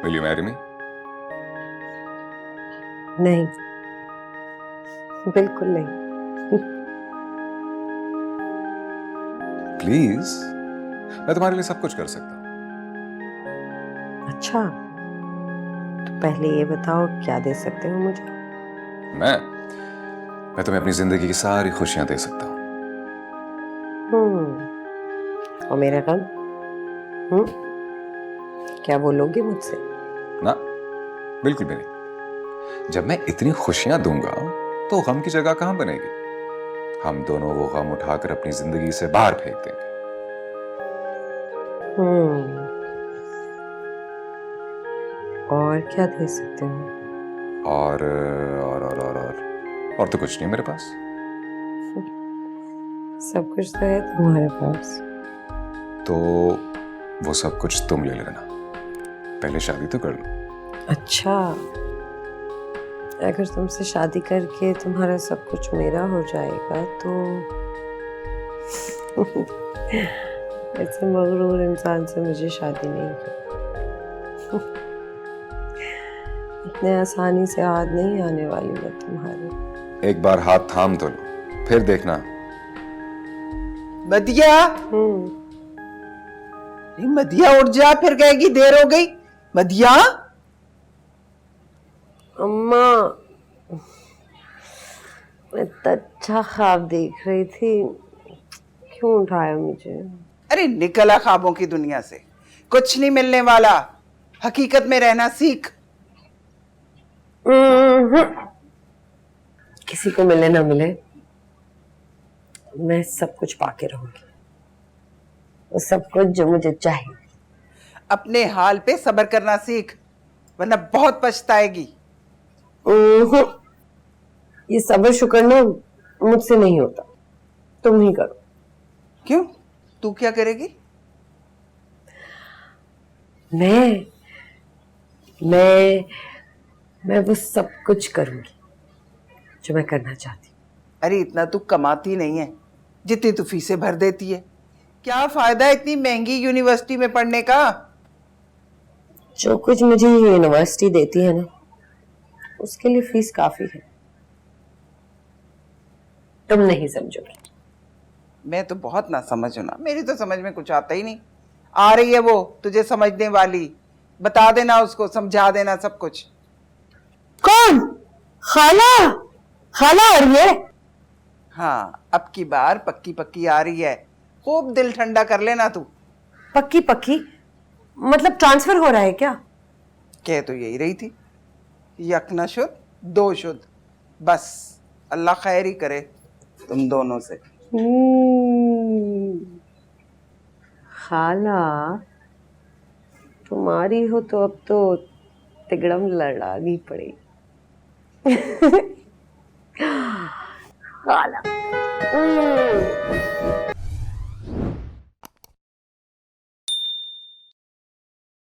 Will you marry me? नहीं, बिल्कुल नहीं। प्लीज, मैं तुम्हारे लिए सब कुछ कर सकता हूँ। अच्छा, तो पहले ये बताओ क्या दे सकते हो मुझे? मैं तुम्हें अपनी जिंदगी की सारी खुशियां दे सकता हूँ। और मेरा गम? क्या बोलोगे मुझसे? ना, बिल्कुल भी नहीं। जब मैं इतनी खुशियां दूंगा तो गम की जगह कहां बनेगी? हम दोनों वो गम उठाकर अपनी जिंदगी से बाहर फेंक देंगे। और क्या दे सकते हो? और तो कुछ नहीं मेरे पास। सब कुछ तो है तुम्हारे पास। तो वो सब कुछ तुम ले लेना, पहले शादी तो कर लो। अच्छा, अगर तुमसे शादी करके तुम्हारा सब कुछ मेरा हो जाएगा तो ऐसे मगरूर इंसान से मुझे शादी नहीं करनी। इतने आसानी से हाथ नहीं आने वाली मैं तुम्हारी। एक बार हाथ थाम तो लो, फिर देखना। मदिया, मदिया उठ जा, फिर कहेगी देर हो गई। मदिया, अम्मा, मैं इतना अच्छा ख्वाब देख रही थी, क्यों उठाया मुझे? अरे निकला ख्वाबों की दुनिया से, कुछ नहीं मिलने वाला। हकीकत में रहना सीख। किसी को मिले ना मिले, मैं सब कुछ पाके रहूंगी, वो सब कुछ जो मुझे चाहिए। अपने हाल पे सब्र करना सीख, वरना बहुत पछताएगी। ये सब्र शुक्र ना मुझसे नहीं होता, तुम ही करो। क्यों? तू क्या करेगी? मैं वो सब कुछ करूंगी जो मैं करना चाहती हूँ। अरे इतना तू कमाती नहीं है जितनी तू फीसें भर देती है। क्या फायदा इतनी महंगी यूनिवर्सिटी में पढ़ने का? जो कुछ मुझे यूनिवर्सिटी देती है ना, उसके लिए फीस काफी है। तुम नहीं समझोगे। मैं तो बहुत ना समझ हूं ना, मेरी तो समझ में कुछ आता ही नहीं। आ रही है वो तुझे समझने वाली, बता देना उसको, समझा देना सब कुछ। कौन? खाला? खाला आ रही है? हाँ, अब की बार पक्की पक्की आ रही है। खूब दिल ठंडा कर लेना तू। पक्की पक्की मतलब ट्रांसफर हो रहा है क्या? कह तो यही रही थी, यक न शुद्ध दो शुद्ध। बस अल्लाह खैर ही करे तुम दोनों से। खाला तुम्हारी हो तो अब तो तिगड़म लड़ानी पड़ेगी। खाला